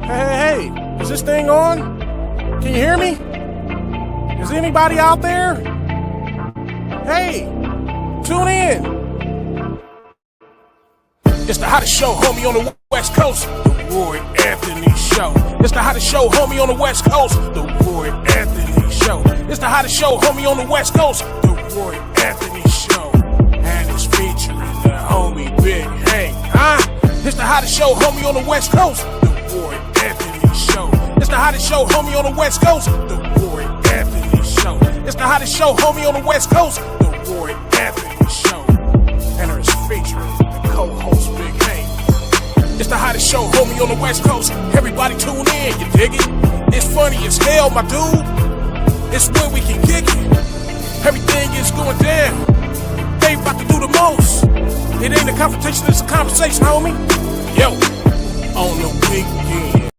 Hey, is this thing on? Can you hear me? Is anybody out there? Hey, tune in. It's the hottest show, homie, on the West Coast. The Roy Anthony Show. It's the hottest show, homie, on the West Coast. The Roy Anthony Show. It's the hottest show, homie, on the West Coast. The Roy Anthony Show. And it's featuring the homie Big Hank. It's the hottest show, homie, on the West Coast. The Roy Anthony Show. It's the hottest show, homie, on the West Coast. The Roy Anthony Show. It's the hottest show, homie, on the West Coast. The Roy Anthony Show. And it's featuring the co-host Big Hank. It's the hottest show, homie, on the West Coast. Everybody tune in, you dig it? It's funny as hell, my dude. It's where we can kick it. Everything is going down. They about to do the most. It ain't a confrontation, it's a conversation, homie. Yo, on the weekend.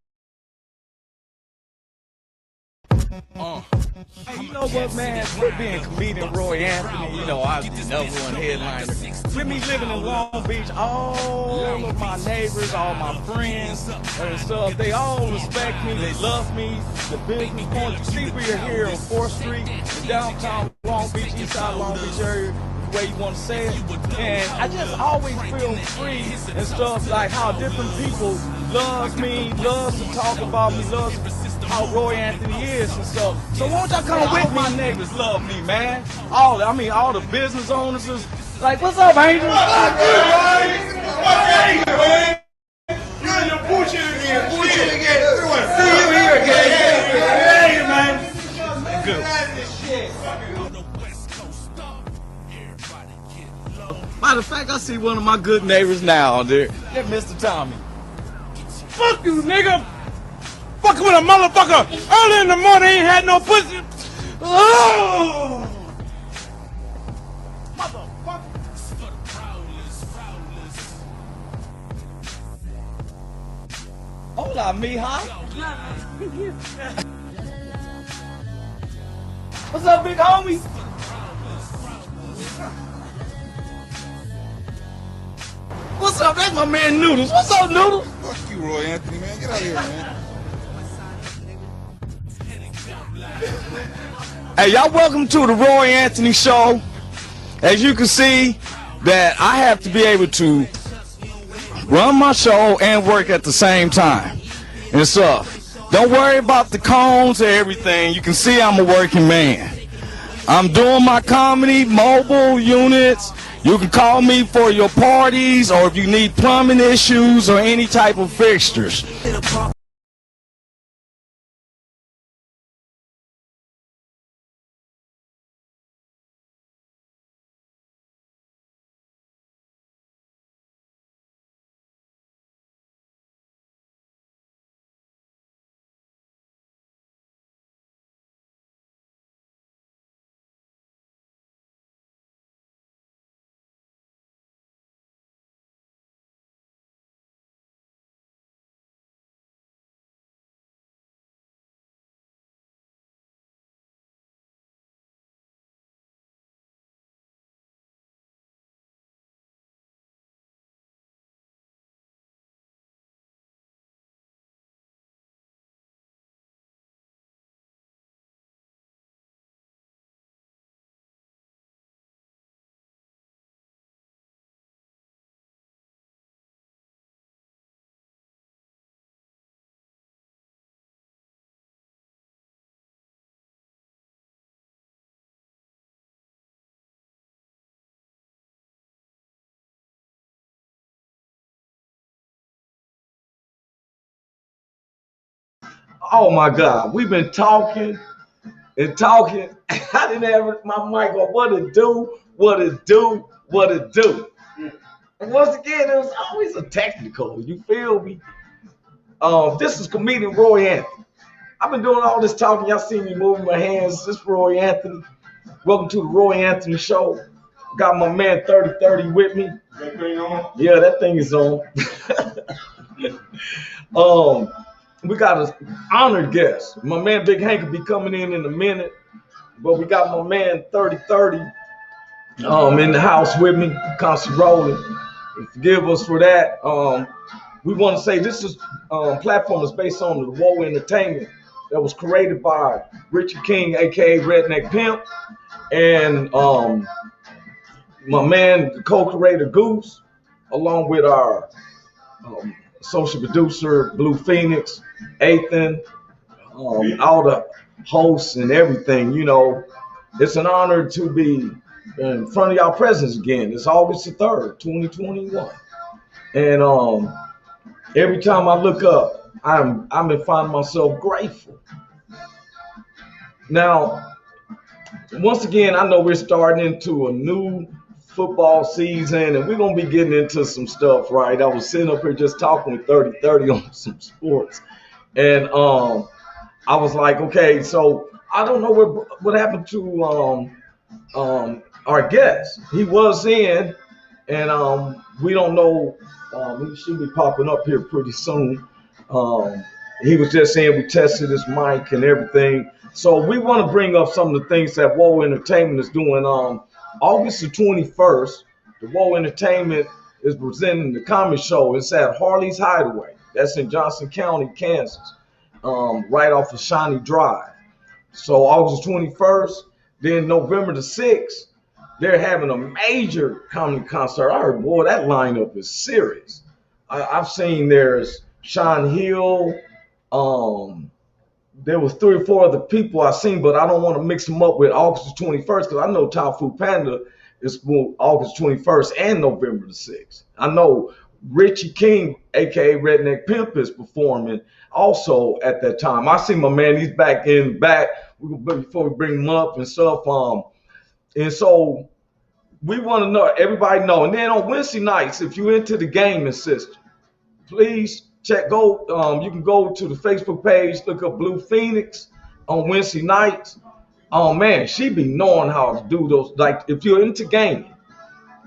Hey, you know what, man? With being comedian Roy Anthony, you know, I was the number one headliner. With me living in Long Beach, all of my neighbors, all my friends and stuff, they all respect me, they love me. The business point, you see, we are here on 4th Street in downtown Long Beach, east side Long Beach area, the way you want to say it. And I just always feel free and stuff, like how different people love me, loves to talk about me, loves how Roy Anthony is and stuff. So won't y'all come with me? My neighbors love me, man. All the business owners is like, what's up, Angel? Fuck you, man. Fuck you, man. You're in the bullshit again. Bullshit again. We want to see you here again. Hey, man. Good. Matter of fact, I see one of my good neighbors now there. That's Mr. Tommy. Fuck you, nigga. Fucking with a motherfucker early in the morning, ain't had no pussy. Oh! Motherfucker. Hola, mija. What's up, big homie? What's up? That's my man Noodles. What's up, Noodles? Fuck you, Roy Anthony, man. Get out of here, man. Hey, y'all, welcome to the Roy Anthony Show. As you can see, that I have to be able to run my show and work at the same time and stuff. Don't worry about the cones or everything. You can see I'm a working man. I'm doing my comedy, mobile units. You can call me for your parties or if you need plumbing issues or any type of fixtures. Oh my God, we've been talking and talking. I didn't have my mic on. What it do, what it do, what it do. And once again, it was always a technical, you feel me? This is comedian Roy Anthony. I've been doing all this talking. Y'all see me moving my hands. This is Roy Anthony. Welcome to the Roy Anthony Show. Got my man 3030 with me. That thing on? Yeah, that thing is on. We got an honored guest. My man Big Hank will be coming in a minute, but we got my man 3030 in the house with me, constantly rolling. Forgive us for that. We want to say this is platform is based on the Woe Entertainment that was created by Richard King, aka Redneck Pimp, and my man, the co-creator Goose, along with our social producer Blue Phoenix, Ethan, all the hosts and everything. You know, it's an honor to be in front of y'all presence again. It's August the 3rd, 2021. And every time I look up, I'm been finding myself grateful. Now, once again, I know we're starting into a new football season and we're gonna be getting into some stuff, right? I was sitting up here just talking with 30 on some sports. And I was like, okay, so I don't know what happened to our guest. He was in, and we don't know. He should be popping up here pretty soon. He was just saying we tested his mic and everything. So we want to bring up some of the things that Woe Entertainment is doing. August the 21st, the Woe Entertainment is presenting the comedy show. It's at Harley's Hideaway. That's in Johnson County, Kansas, right off of Shawnee Drive. So August 21st, then November the 6th, they're having a major comedy concert. I heard, boy, that lineup is serious. I've seen there's Sean Hill. There was 3 or 4 other people I seen, but I don't want to mix them up with August the 21st because I know Tao Fu Panda is August 21st and November the 6th. I know Richie King, aka Redneck Pimp, is performing also at that time. I see my man; he's back in back before we bring him up and stuff. And so we want to know, everybody know. And then on Wednesday nights, if you're into the gaming system, please check. You can go to the Facebook page, look up Blue Phoenix on Wednesday nights. Oh man, she be knowing how to do those. Like if you're into gaming,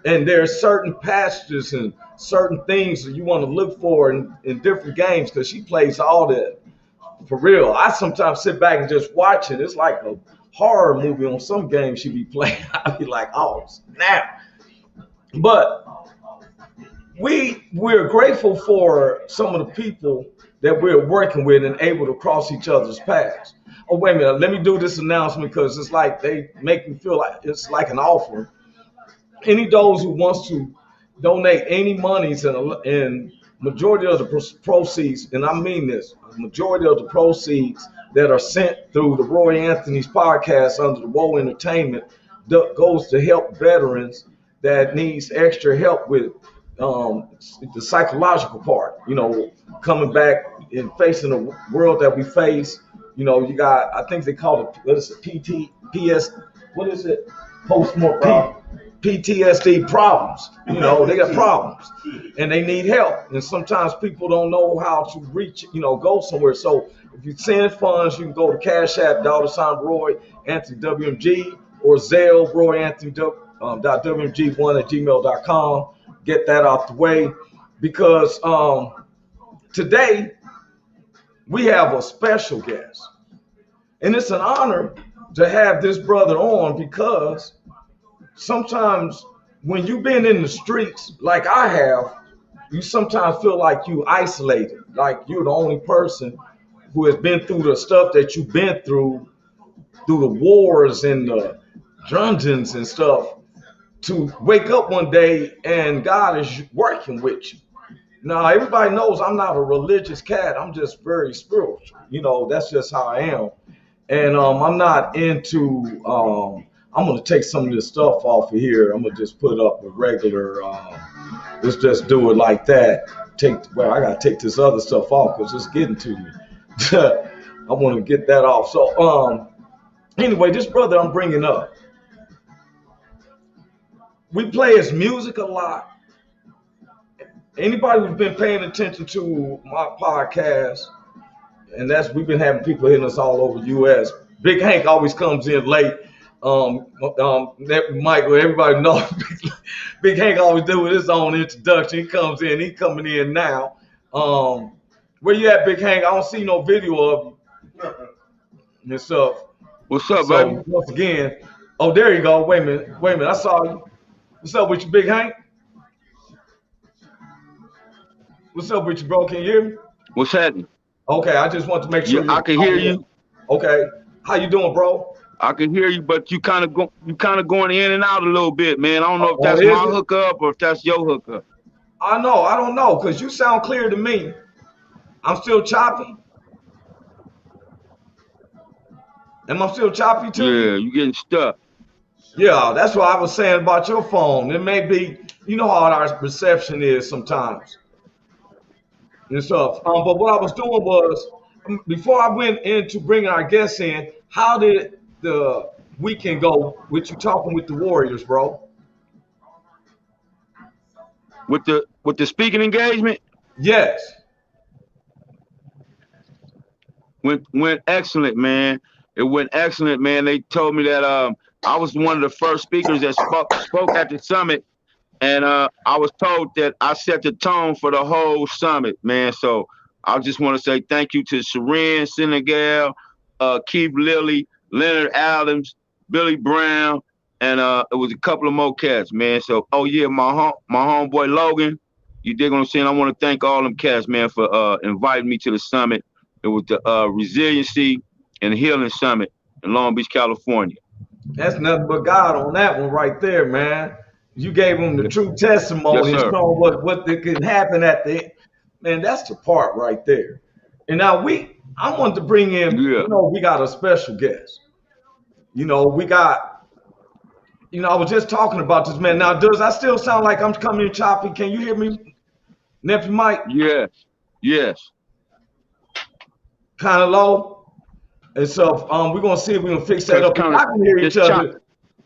and there's certain passages and certain things that you want to look for in different games, because she plays all that for real. I sometimes sit back and just watch it. It's like a horror movie on some games she be playing. I be like, oh snap. But we're grateful for some of the people that we're working with and able to cross each other's paths. Oh, wait a minute, let me do this announcement because it's like they make me feel like it's like an offering. Any those who wants to donate any monies and majority of the proceeds, and I mean this, majority of the proceeds that are sent through the Roy Anthony's podcast under the Woe Entertainment goes to help veterans that needs extra help with the psychological part, you know, coming back and facing the world that we face. You know, you got, I think they call it, what is it, what is it? Post-mortem PTSD problems. You know, they got problems and they need help. And sometimes people don't know how to reach, you know, go somewhere. So if you send funds, you can go to Cash App, $Roy Anthony WMG, or Zelle, Roy Anthony .wmg1@gmail.com. Get that out the way, because today we have a special guest. And it's an honor to have this brother on, because sometimes when you've been in the streets like I have, you sometimes feel like you isolated, like you're the only person who has been through the stuff that you've been through the wars and the dungeons and stuff, to wake up one day and God is working with you. Now, everybody knows I'm not a religious cat. I'm just very spiritual. You know, that's just how I am. And I'm not into, I'm going to take some of this stuff off of here. I'm going to just put up a regular, let's just do it like that. I got to take this other stuff off because it's getting to me. I want to get that off. So anyway, this brother I'm bringing up, we play his music a lot. Anybody who's been paying attention to my podcast, and we've been having people hitting us all over the U.S. Big Hank always comes in late. Michael, everybody knows Big Hank always do with his own introduction. He comes in, he coming in now. Where you at, Big Hank? I don't see no video of you and stuff. What's up, baby? Once again, oh, there you go. Wait a minute. I saw you. What's up with you, Big Hank? What's up with you, bro? Can you hear me? What's happening? Okay, I just want to make Yeah, sure you're I can hear you. okay. How you doing, bro? I can hear you, but you kind of going in and out a little bit, man. I don't know if Oh, that's is my it? hookup or if that's your hookup. I know. I don't know, because you sound clear to me. I'm still choppy. Am I still choppy to you? Yeah, you getting stuck. Yeah, that's what I was saying about your phone. It may be, you know how our reception is sometimes and stuff. But what I was doing was, before I went into bringing our guests in, how did the weekend go with you talking with the Warriors, bro? With the speaking engagement, Yes. went excellent, man. It went excellent, man. They told me that I was one of the first speakers that spoke at the summit, and I was told that I set the tone for the whole summit, man. So I just want to say thank you to Sharon Senegal, Keith Lilly, Leonard Adams, Billy Brown, and it was a couple of more cats, man. So oh yeah, my homeboy Logan, you dig what I'm saying? I want to thank all them cats, man, for inviting me to the summit. It was the Resiliency and Healing Summit in Long Beach, California. That's nothing but God on that one right there, man. You gave them the true Yes, testimony and sir. showing what can happen at the end. Man, that's the part right there. And now I want to bring in, Yeah. we got a special guest. We got, I was just talking about this, man. Now, does I still sound like I'm coming in choppy? Can you hear me, Nephew Mike? Yes. Yes. Kind of low. And so we're going to see if we can fix that It's up. kind I of can hear each it's other. choppy.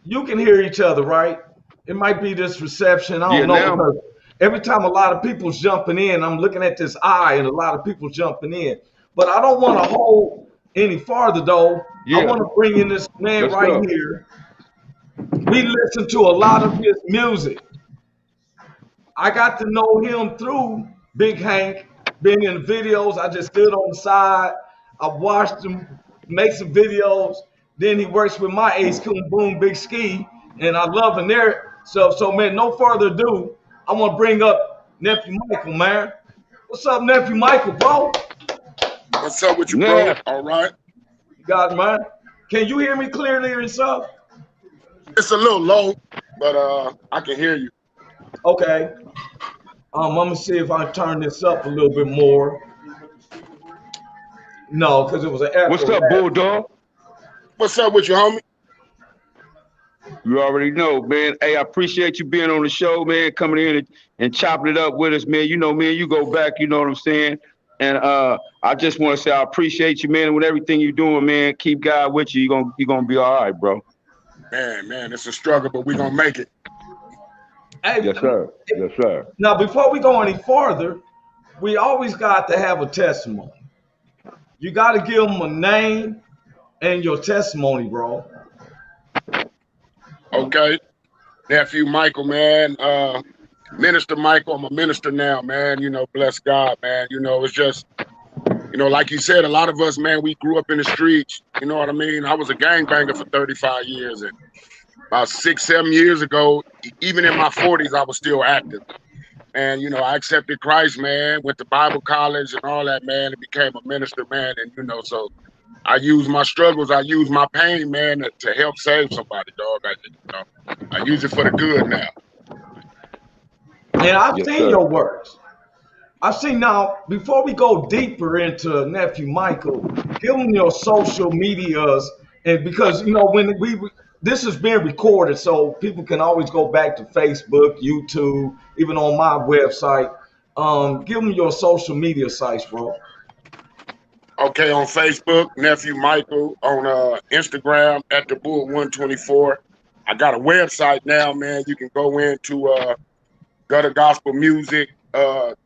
You can hear each other, right? It might be this reception. I Yeah. don't know, Now. because every time a lot of people's jumping in, I'm looking at this eye and a lot of people jumping in. But I don't want to hold any farther, though. I Yeah. want to bring in this man Let's right go. here. We listen to a lot of his music. I got to know him through Big Hank, being in the videos. I just stood on the side. I watched him make some videos. Then he works with my ace, Coon Boom, Big Ski, and I love him there. So man, no further ado, I want to bring up Nephew Michael, man. What's up, Nephew Michael, bro? What's up with you, bro? Yeah. All right. You got it, man. Can you hear me clearly and stuff? It's a little low, but I can hear you. Okay. I'm gonna see if I can turn this up a little bit more. No, because it was an echo. What's up, Bulldog? What's up with you, homie? You already know, man. Hey, I appreciate you being on the show, man, coming in and chopping it up with us, man. You know, man, you go back, you know what I'm saying? And I just want to say I appreciate you, man, and with everything you're doing, man. Keep God with you. You're gonna be all right, bro. Man, it's a struggle, but we're gonna make it. Hey, Yes, sir. Yes, sir. now, before we go any farther, we always got to have a testimony. You got to give them a name and your testimony, bro. Okay. Nephew Michael, man. Minister Michael, I'm a minister now, man. Bless God, man. It's just, like you said, a lot of us, man, we grew up in the streets. You know what I mean? I was a gangbanger for 35 years. And about 6-7 years ago, even in my 40s, I was still active. And, I accepted Christ, man, went to Bible college and all that, man, and became a minister, man. And, so I use my struggles, I use my pain, man, to help save somebody, dog. I use it for the good now. And I've Yes, seen sir. your works. I've seen now, before we go deeper into Nephew Michael, give them your social medias. And because, when this is being recorded, so people can always go back to Facebook, YouTube, even on my website. Give them your social media sites, bro. Okay, on Facebook, Nephew Michael. On Instagram, at the Bull 124. I got a website now, man. You can go into Gutter Gospel Music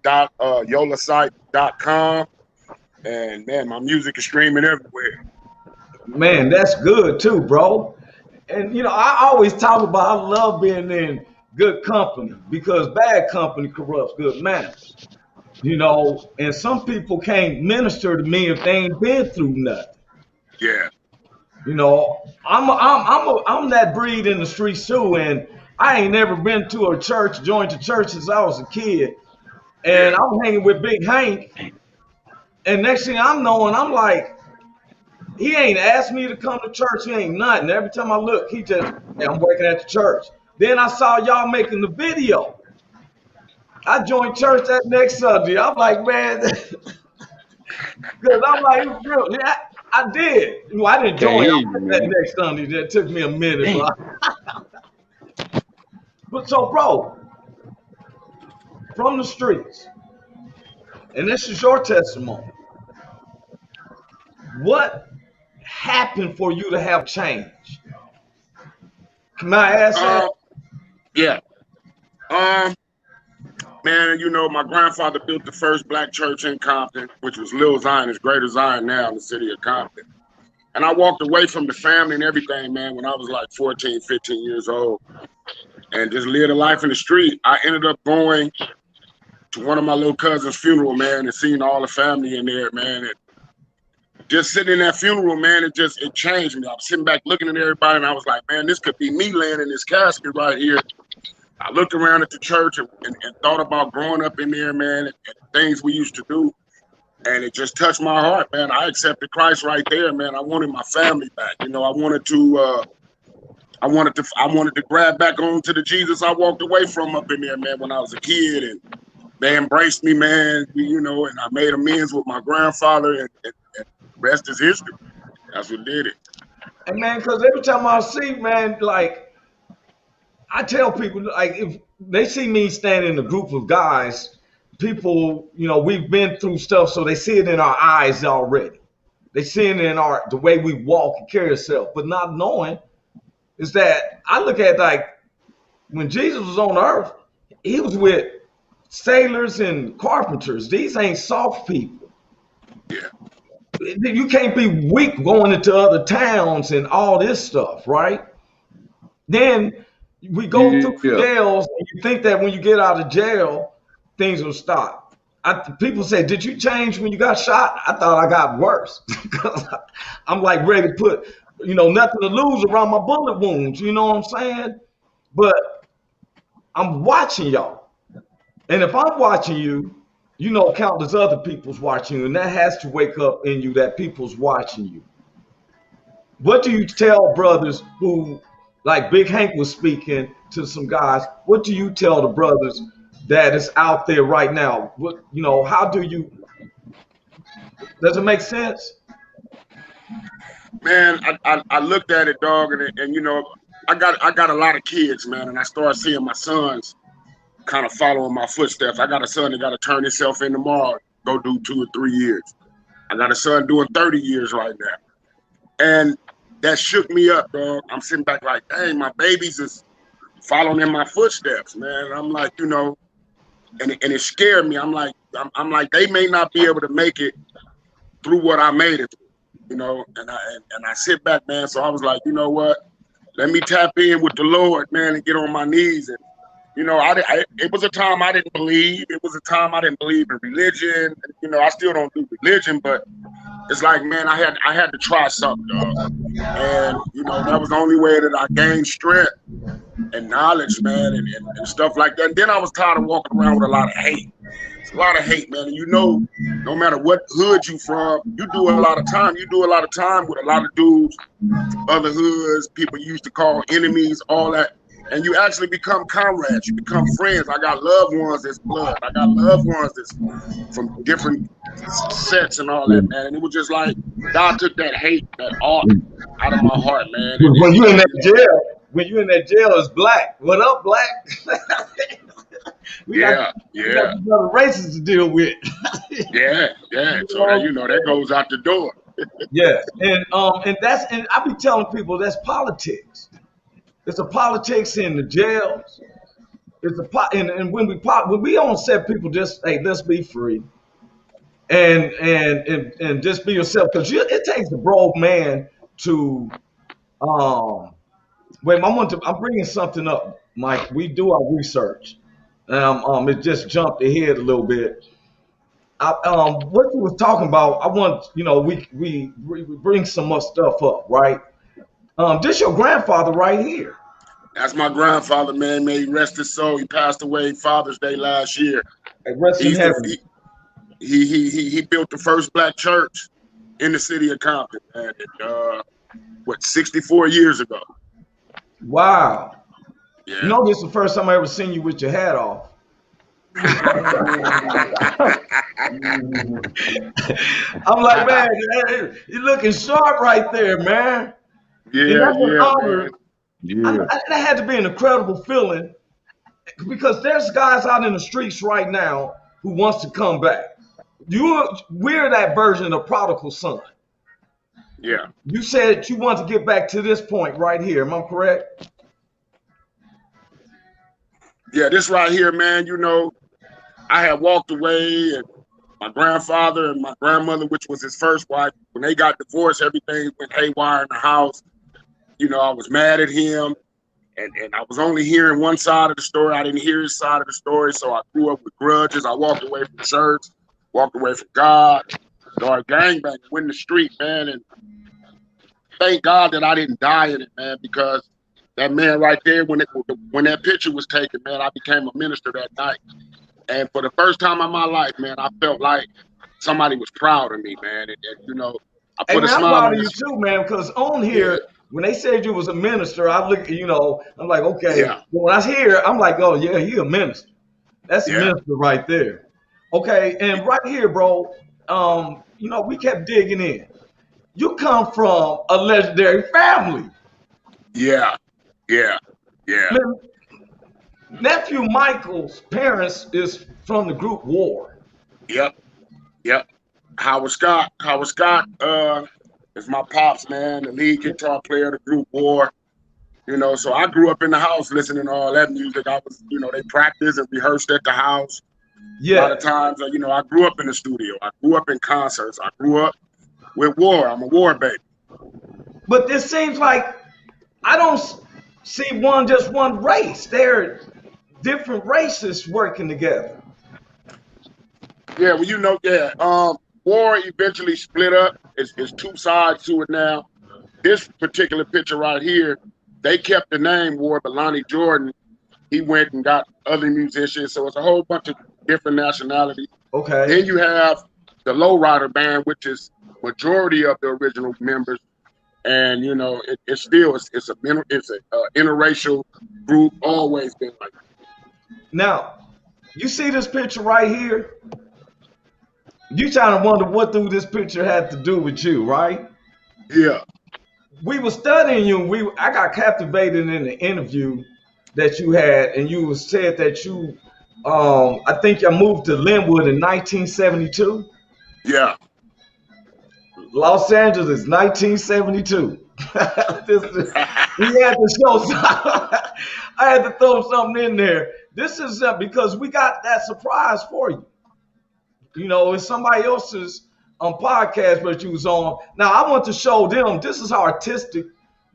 yolasite.com, and man, my music is streaming everywhere. Man, that's good too, bro. And I always talk about I love being in good company because bad company corrupts good manners. And some people can't minister to me if they ain't been through nothing. Yeah. I'm that breed in the streets too, and I ain't never been to a church, joined a church since I was a kid. And I'm hanging with Big Hank. And next thing I'm knowing, I'm like, he ain't asked me to come to church. He ain't nothing. Every time I look, he just, hey, I'm working at the church. Then I saw y'all making the video. I joined church that next Sunday. I'm like, man, because I'm like, really, I did. Well, I didn't join that next Sunday. That took me a minute. But so, bro, from the streets, and this is your testimony, what happened for you to have change? Can I ask that? Yeah. Man, you know, my grandfather built the first black church in Compton, which was Little Zion, it's Greater Zion now in the city of Compton. And I walked away from the family and everything, man, when I was like 14, 15 years old, and just lived a life in the street. I ended up going to one of my little cousin's funeral, man, and seeing all the family in there, man. And just sitting in that funeral, man, it changed me. I was sitting back looking at everybody, and I was like, man, this could be me laying in this casket right here. I looked around at the church and thought about growing up in there, man, and things we used to do. And it just touched my heart, man. I accepted Christ right there, man. I wanted my family back. You know, I wanted to grab back onto the Jesus I walked away from up in there, man, when I was a kid. And they embraced me, man, you know, and I made amends with my grandfather, and the rest is history. That's what did it. And man, because every time I see, man, like, I tell people, like, if they see me standing in a group of guys, people, you know, we've been through stuff, so they see it in our eyes already. They see it in the way we walk and carry ourselves, but not knowing is that I look at, like, when Jesus was on earth, he was with sailors and carpenters. These ain't soft people. Yeah. You can't be weak going into other towns and all this stuff, right? Then we go through jails, and you think that when you get out of jail, things will stop. People say, did you change when you got shot? I thought I got worse. I'm like ready to put, you know, nothing to lose around my bullet wounds. You know what I'm saying? But I'm watching y'all. And if I'm watching you, you know, countless other people's watching you. And that has to wake up in you that people's watching you. What do you tell brothers who, like Big Hank was speaking to some guys, what do you tell the brothers that is out there right now? What, you know, how do you, does it make sense? Man, I looked at it, dog, and you know, I got a lot of kids, man, and I started seeing my sons kind of following my footsteps. I got a son that got to turn himself in tomorrow, go do 2 or 3 years. I got a son doing 30 years right now. And that shook me up, dog. I'm sitting back like, dang, my babies is following in my footsteps, man. And I'm like, you know, and it scared me. I'm like, they may not be able to make it through what I made it through, you know, and I sit back, man. So I was like, you know what? Let me tap in with the Lord, man, and get on my knees. And, you know, it was a time I didn't believe. It was a time I didn't believe in religion. You know, I still don't do religion, but it's like, man, I had to try something, dog. And, you know, that was the only way that I gained strength and knowledge, man, and stuff like that. And then I was tired of walking around with a lot of hate. It's a lot of hate, man. And you know, no matter what hood you from, you do a lot of time. You do a lot of time with a lot of dudes, other hoods, people you used to call enemies, all that. And you actually become comrades. You become friends. I got loved ones that's blood. I got loved ones that's from different sets and all that, man. And it was just like God took that hate, that art out of my heart, man. And when you in that jail, it's black. What up, black? we got other races to deal with. yeah. So you know that goes out the door. Yeah, and I be telling people that's politics. It's a politics in the jails. It's and when we don't set people just, hey, let's be free, and just be yourself, because it takes a broke man to wait. I'm bringing something up, Mike. We do our research. It just jumped ahead a little bit. What you was talking about, I want, you know, we bring some more stuff up, right? This your grandfather right here. That's my grandfather, man. May he rest his soul. He passed away Father's Day last year. Rest in He's the heaven. he built the first black church in the city of Compton, man. And, 64 years ago? Wow. You Yeah. know, this is the first time I ever seen you with your hat off. I'm like, man, you're looking sharp right there, man. And Yeah, that's an yeah, honor. man. Yeah. That had to be an incredible feeling because there's guys out in the streets right now who wants to come back. We're that version of prodigal son. Yeah. You said you want to get back to this point right here. Am I correct? Yeah, this right here, man, I had walked away, and my grandfather and my grandmother, which was his first wife, when they got divorced, everything went haywire in the house. I was mad at him, and I was only hearing one side of the story. I didn't hear his side of the story, so I grew up with grudges. I walked away from church, walked away from God, started gangbanging, went in the street, man, and thank God that I didn't die in it, man, because that man right there, when that picture was taken, man, I became a minister that night. And for the first time in my life, man, I felt like somebody was proud of me, man. And I Hey put a man, I'm smile proud on of you his too, man. Because on Yeah, here, when they said you was a minister, I look, I'm like, okay. yeah, But when I hear, I'm like, oh yeah, he a minister. That's a yeah, minister right there. Okay, and right here, bro. We kept digging in. You come from a legendary family. yeah, yeah, yeah. Man, nephew Michael's parents is from the group War. Yep, yep. Howard Scott, is my pops, man, the lead guitar player of the group War. So I grew up in the house listening to all that music. They practiced and rehearsed at the house. A lot Yeah, of times, I grew up in the studio. I grew up in concerts. I grew up with War. I'm a War baby. but this seems like I don't see just one race. They're different races working together. Yeah, well, yeah. War eventually split up. It's two sides to it now. This particular picture right here, they kept the name War, but Lonnie Jordan, he went and got other musicians. So it's a whole bunch of different nationalities. Okay. Then you have the Lowrider Band, which is majority of the original members, and it's a interracial group. Always been like that. Now, you see this picture right here? You trying to wonder what do this picture had to do with you, right? Yeah, We were studying you. I got captivated in the interview that you had, and you said that you, I think you moved to Linwood in 1972. yeah, Los Angeles, 1972. We had to show some, I had to throw something in there. This is because we got that surprise for you. It's somebody else's podcast that you was on. Now I want to show them this is how artistic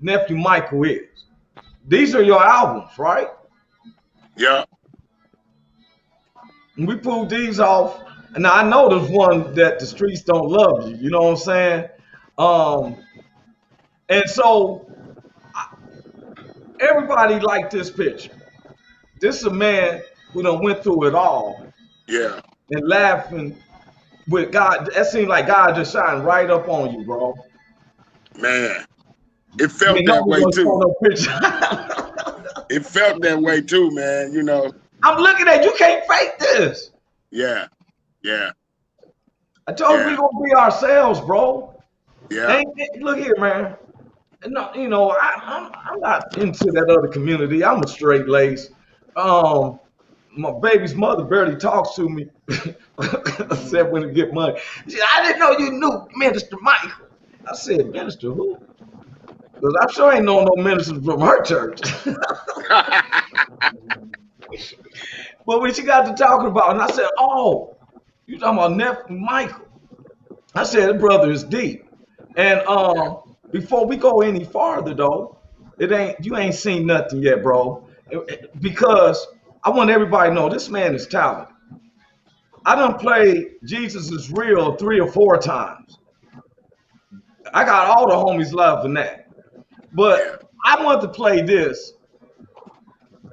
Nephew Michael is. These are your albums, right? yeah, And we pulled these off. And now I know there's one that the streets don't love you. You know what I'm saying? And so everybody liked this picture. This is a man who done went through it all yeah. and laughing with God. That seems like God just shining right up on you, bro. Man, it I felt mean, that no way one's showing too. no picture. It felt that way too, man. I'm looking at you. Can't fake this. Yeah, yeah, I told you we yeah, gonna be ourselves, bro. yeah, Look here, man. No, I'm not into that other community. I'm a straight lace. My baby's mother barely talks to me, except when we get money. She said, I didn't know you knew Minister Michael. I said, Minister who? Because I sure ain't know no ministers from her church. But when she got to talking about it, and I said, oh, you talking about Nephew Michael. I said, the brother is deep. And before we go any farther though, you ain't seen nothing yet, bro. Because I want everybody to know this man is talented. I done played Jesus is Real 3 or 4 times. I got all the homies loving that. But I want to play this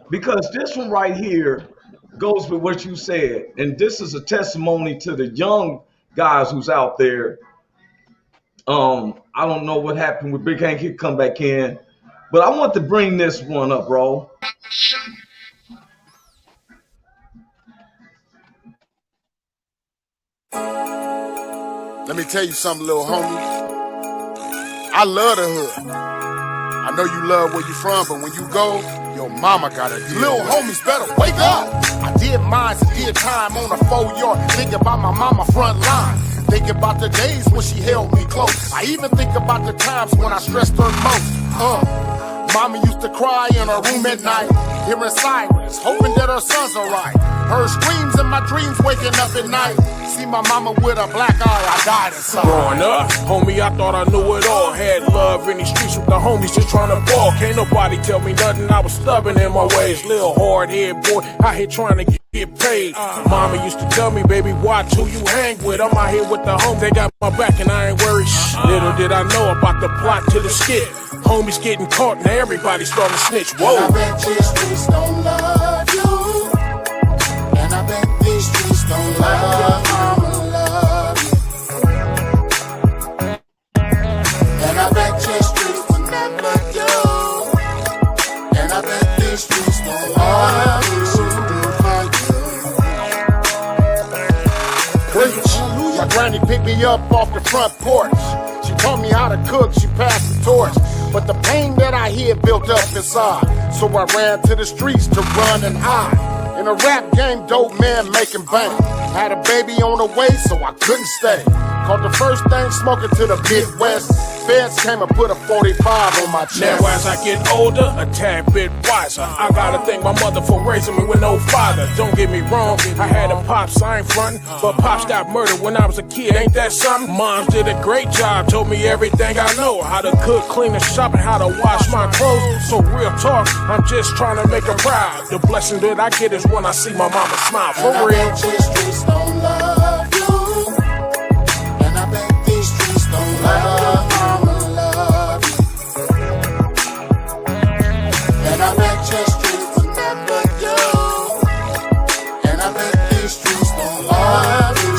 because this one right here goes with what you said, and this is a testimony to the young guys who's out there. I don't know what happened with Big Hank. He come back in, but I want to bring this one up, bro. Let me tell you something, little homie. I love the hood. I know you love where you from, but when you go, your mama gotta deal. Little homies better wake up. I did mines and did time on a 4-yard. Think about my mama front line. Think about the days when she held me close. I even think about the times when I stressed her most. Mama used to cry in her room at night, hearing sirens, hoping that her son's alright. Her screams in my dreams, waking up at night. See my mama with a black eye, I died inside. Growing up, homie, I thought I knew it all. Had love in these streets with the homies just trying to ball. Can't nobody tell me nothing, I was stubborn in my ways. Little hard head boy, out here trying to get paid. Mama used to tell me, baby, watch who you hang with. I'm out here with the homies, they got my back and I ain't worried. Little did I know about the plot to the skit. Homies getting caught, now everybody starting to snitch. Whoa. And I bet these streets don't love you. And I bet these streets don't love mama love you. And I bet your streets will never do. And I bet these streets don't love you. Preach. My granny picked me up off the front porch. She taught me how to cook, she passed the torch. But the pain that I hear built up inside. So I ran to the streets to run and hide. In a rap game, dope man making bank. Had a baby on the way, so I couldn't stay. Caught the first thing smoking to the Midwest. Feds came and put a 45 on my chest. Now as I get older, a tad bit wiser. I gotta thank my mother for raising me with no father. Don't get me wrong, I had a pops, I ain't frontin', but pops got murdered when I was a kid, ain't that something? Moms did a great job, told me everything I know. How to cook, clean and shop, and how to wash my clothes. So real talk, I'm just trying to make her proud. The blessing that I get is when I see my mama smile, for and real. I bet these streets don't love you. And I bet these streets don't love mama love you. And I bet your streets will never do. And I bet these streets don't love you.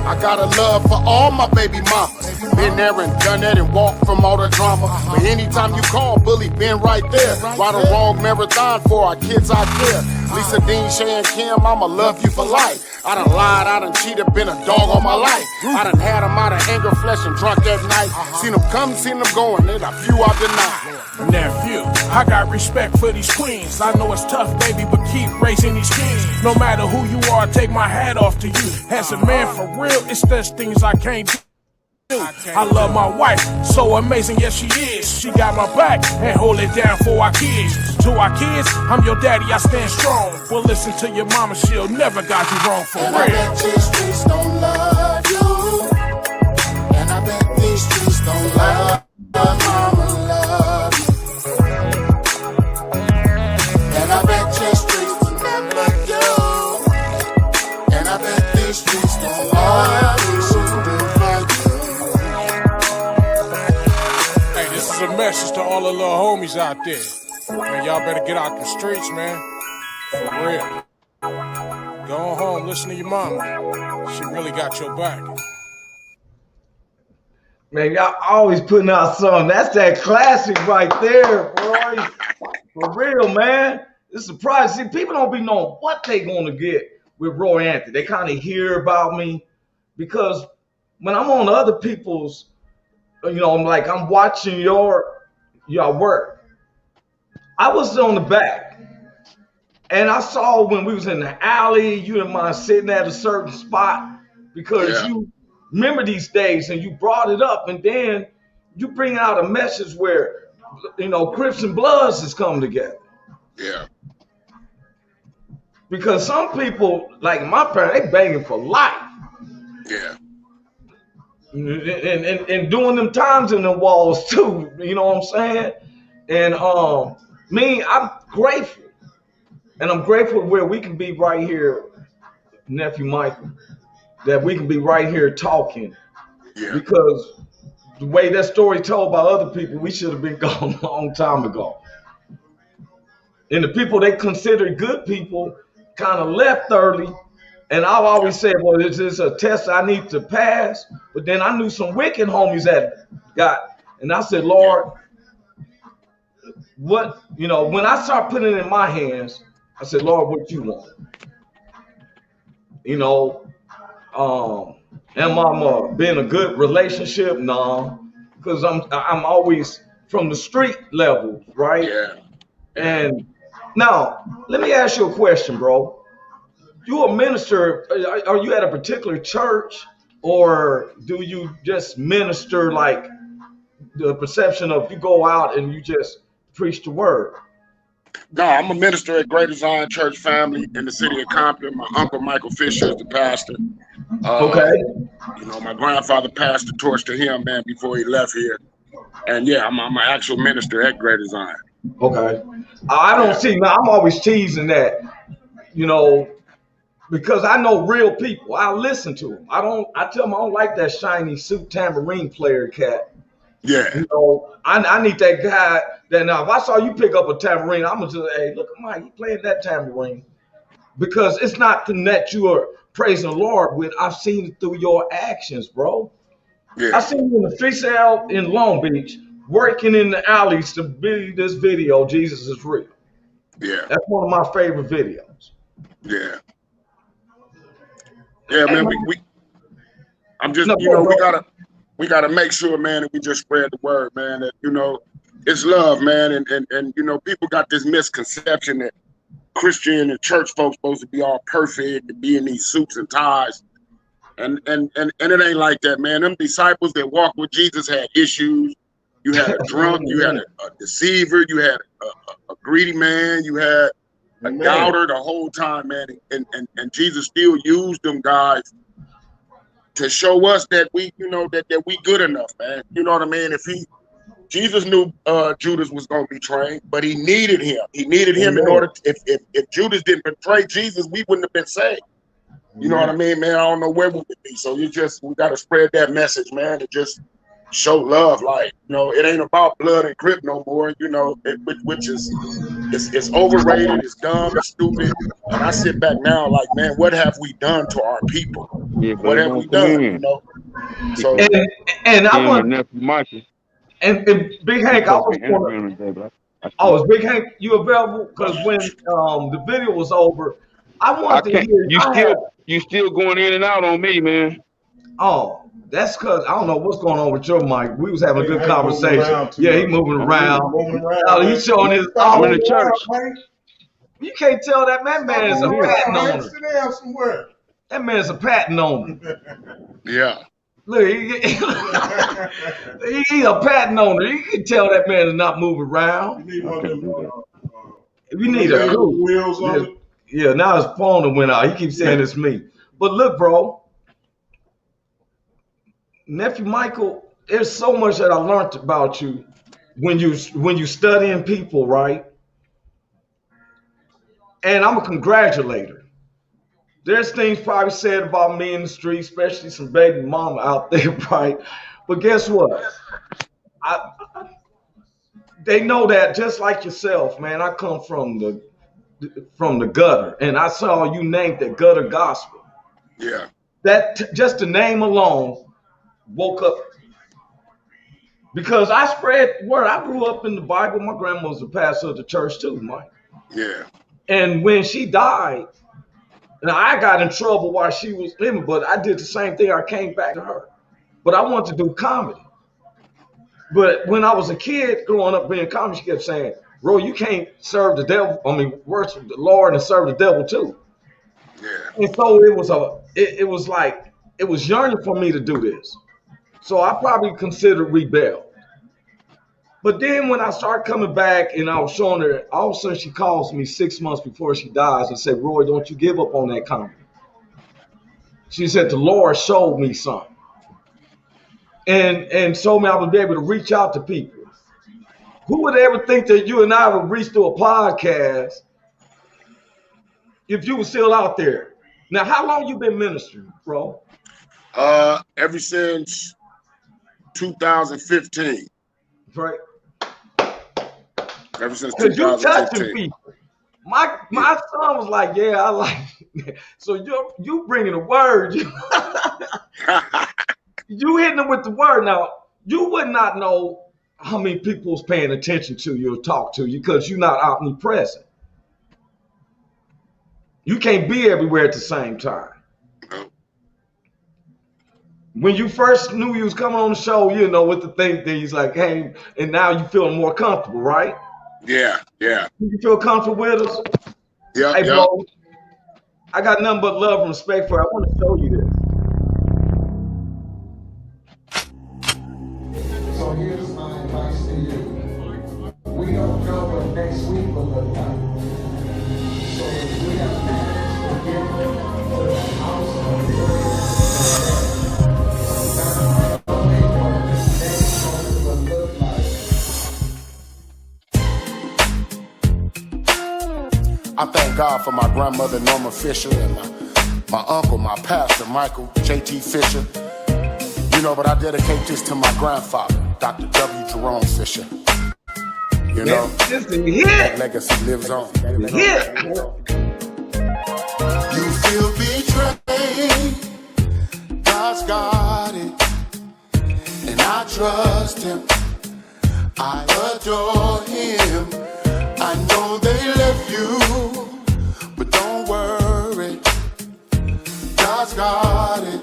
I got a love for all my baby mamas. Been there and done that and walked from all the drama. But anytime you call, Bully been right there. Ride a wrong marathon for our kids out there. Lisa, Dean, Shay, and Kim, I'ma love you for life. I done lied, I done cheated, been a dog all my life. I done had them out of anger, flesh, and drunk at night. Seen them come, seen them going, and a few I denied. Nephew, I got respect for these queens. I know it's tough, baby, but keep raising these kings. No matter who you are, I take my hat off to you. As a man, for real, it's there's things I can't do. I love my wife, so amazing, yes she is. She got my back and hold it down for our kids. To our kids, I'm your daddy, I stand strong. Well, listen to your mama, she'll never got you wrong, for and real. I bet these streets don't love you. And I bet these streets don't love mama love you. And I bet your streets will never do. And I bet these streets don't love you. Hey, this is a message to all the little homies out there. Man, y'all better get out the streets, man. For real. Go on home, listen to your mama. She really got your back. Man, y'all always putting out something. That's that classic right there, boy. For real, man. It's surprising. See, people don't be knowing what they gonna get with Roy Anthony. They kind of hear about me because when I'm on other people's, I'm like, I'm watching your work. I was on the back, and I saw when we was in the alley, you and mine sitting at a certain spot because you remember these days, and you brought it up, and then you bring out a message where, Crips and Bloods is coming together. Yeah. Because some people, like my parents, they banging for life. Yeah. And doing them times in the walls too, you know what I'm saying? And I'm grateful. And I'm grateful where we can be right here, Nephew Michael, that we can be right here talking. Yeah. Because the way that story told by other people, we should have been gone a long time ago. And the people they considered good people kind of left early. And I've always said, well, is this a test I need to pass? But then I knew some wicked homies that got, and I said, Lord, what, when I start putting it in my hands, I said, Lord, what you want? Am I being a good relationship? No, because I'm always from the street level, right? Yeah. And now, let me ask you a question, bro. You a minister? Are you at a particular church, or do you just minister like the perception of you go out and you just preach the word? No, I'm a minister at Greater Zion Church Family in the city of Compton. My uncle Michael Fisher is the pastor. Okay. My grandfather passed the torch to him, man, before he left here. And yeah, I'm an actual minister at Greater Zion. Okay. I don't see. Now I'm always teasing that, because I know real people. I listen to them. I tell them I don't like that shiny suit tambourine player cat. Yeah. I need that guy that now if I saw you pick up a tambourine, I'm gonna say, hey, look at Mike, he playing that tambourine. Because it's not that you are praising the Lord with. I've seen it through your actions, bro. Yeah. I seen you in the free sale in Long Beach, working in the alleys to be this video, Jesus is real. Yeah. That's one of my favorite videos. Yeah. Yeah, man, I'm just, No, we gotta make sure, man, that we just spread the word, man, that, it's love, man. And people got this misconception that Christian and church folks supposed to be all perfect and be in these suits and ties. And it ain't like that, man. Them disciples that walked with Jesus had issues. You had a drunk, you had a deceiver, you had a greedy man, you had a doubter the whole time, man. And Jesus still used them guys to show us that we, that we good enough, man. You know what I mean? Jesus knew Judas was going to betray, but he needed him. He needed him in order to, if Judas didn't betray Jesus, we wouldn't have been saved. You know what I mean, man? I don't know where we would be. So we got to spread that message, man, to just show love. Like, it ain't about blood and crip no more, which is, it's overrated, it's dumb, it's stupid. And I sit back now like, man, what have we done to our people? Yeah, What have we done, So, and I want Nephew Michael. And Big Hank, is Big Hank you available? Because when the video was over, I wanted to hear. You still going in and out on me, man. Oh, that's because I don't know what's going on with your mic. We was having a good conversation. Yeah, he moving around. He's showing his. I'm in the church. You can't tell that man is a patent owner. Sit down somewhere. That man's a patent owner. Yeah. Look, he's a patent owner. You can tell that man is not moving around. You need one of them. You need a crew. Wheels on it. Yeah, now his phone went out. He keeps saying it's me. But look, bro, Nephew Michael, there's so much that I learned about you when you studying people, right? And I'm a congratulator. There's things probably said about me in the street, especially some baby mama out there, right? But guess what? They know that just like yourself, man. I come from the gutter, and I saw you named the gutter gospel. Yeah. That just the name alone woke up, because I spread word. I grew up in the Bible. My grandma was a pastor of the church too, Mike. Yeah. And when she died, and I got in trouble while she was living, but I did the same thing. I came back to her. But I wanted to do comedy. But when I was a kid growing up being comedy, she kept saying, Roy, you can't serve the devil. Worship the Lord and serve the devil too. Yeah. And so it was like, it was yearning for me to do this. So I probably considered rebel. But then when I started coming back and I was showing her, all of a sudden she calls me 6 months before she dies and said, Roy, don't you give up on that comedy. She said, the Lord showed me something. And showed me I would be able to reach out to people. Who would ever think that you and I would reach through a podcast if you were still out there? Now, how long you been ministering, bro? Ever since 2015. Right. Ever since Because you touching 2015. people. My son was like, yeah, I like it. So you bringing the word. You hitting them with the word. Now, you would not know how many people's paying attention to you or talk to you because you're not omnipresent. You can't be everywhere at the same time. When you first knew you was coming on the show, you know, with the things like, hey, and now you feeling more comfortable, right? Yeah. You feel comfortable with us? Yeah. Hey, bro, I got nothing but love and respect for you. I want to show you this. So here's my advice to you. We don't know what next week will look like. So if we have managed to get to the house of prayer, not only what the next moment will look like. I thank God for my grandmother, Norma Fisher, and my uncle, my pastor, Michael J.T. Fisher. You know, but I dedicate this to my grandfather, Dr. W. Jerome Fisher. You know, that legacy lives on. You feel betrayed, God's got it, and I trust him, I adore him. I know they left you, but don't worry, God's got it,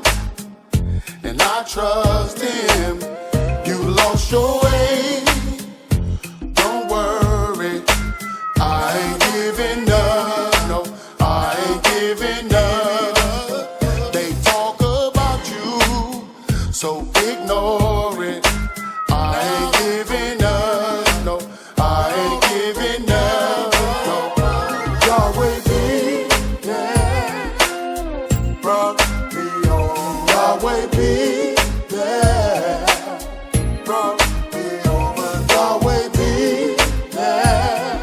and I trust him. You lost your way, don't worry, I ain't giving up, no, I ain't giving up. They talk about you, so ignore it, I ain't giving up, no, I ain't giving up, no. Yahweh be there, brought me home. Yahweh be there, brought me over. Yahweh be there,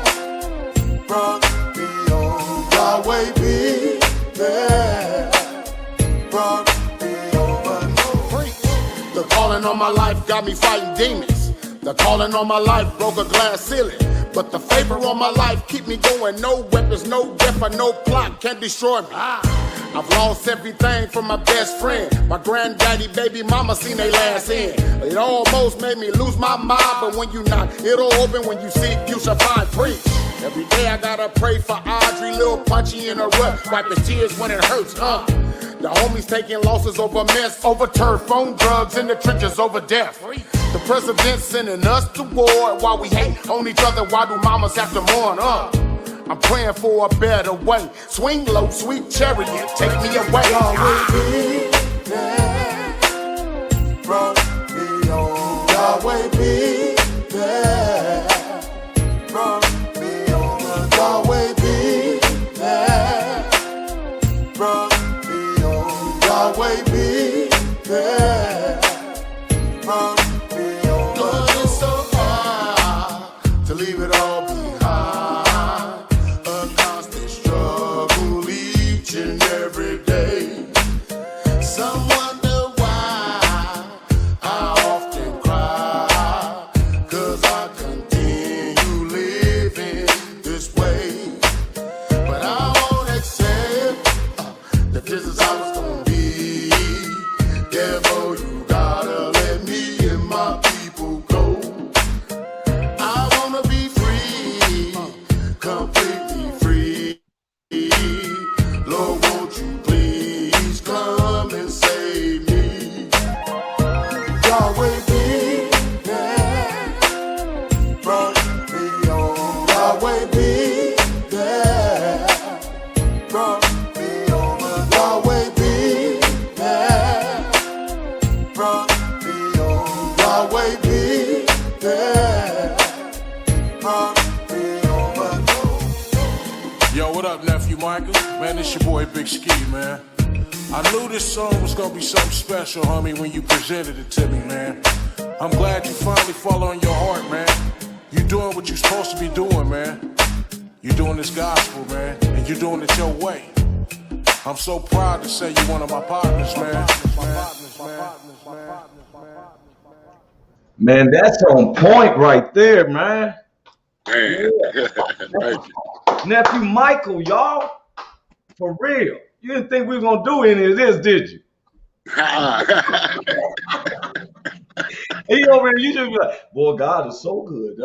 brought me home. Yahweh be there, brought me over. The calling on my life got me fighting demons. The calling on my life broke a glass ceiling. But the favor on my life keep me going. No weapons, no death, or no plot can destroy me. I've lost everything from my best friend. My granddaddy, baby mama seen they last end. It almost made me lose my mind. But when you knock, it'll open. When you seek, you shall find. Preach. Every day I gotta pray for Audrey, Lil Punchy in a rut. Wipe his tears when it hurts, The homies taking losses over mess, over turf, on drugs, in the trenches over death. The president sending us to war while we hate on each other. Why do mamas have to mourn? I'm praying for a better way. Swing low, sweet chariot, take me away. Yahweh be there, brought me home. Yahweh be there, brought me over. Yahweh be there, brought me home. Yahweh be there, brought me home. Lord, it's so hard to leave it all behind. Every day, some wonder why I often cry, 'cause I continue living this way. But I won't accept that this is how it's gonna be. Devil, you gotta let me and my people go. I wanna be free, completely free. Lord, won't you please come and save me? Yahweh be there, brought me home. Yahweh be there, brought me over. Yahweh be there, brought me home. Yahweh be there, brought me over. Yo, what up, Nephew Michael? Man, it's your boy Big Ski, man. I knew this song was gonna be something special, homie, when you presented it to me, man. I'm glad you finally following your heart, man. You doing what you're supposed to be doing, man. You're doing this gospel, man, and you're doing it your way. I'm so proud to say you're one of my partners, man. Man, that's on point right there, man. Man. Yeah. Thank you. Nephew Michael, y'all, for real. You didn't think we were gonna do any of this, did you? He over here, you should be like, boy, God is so good.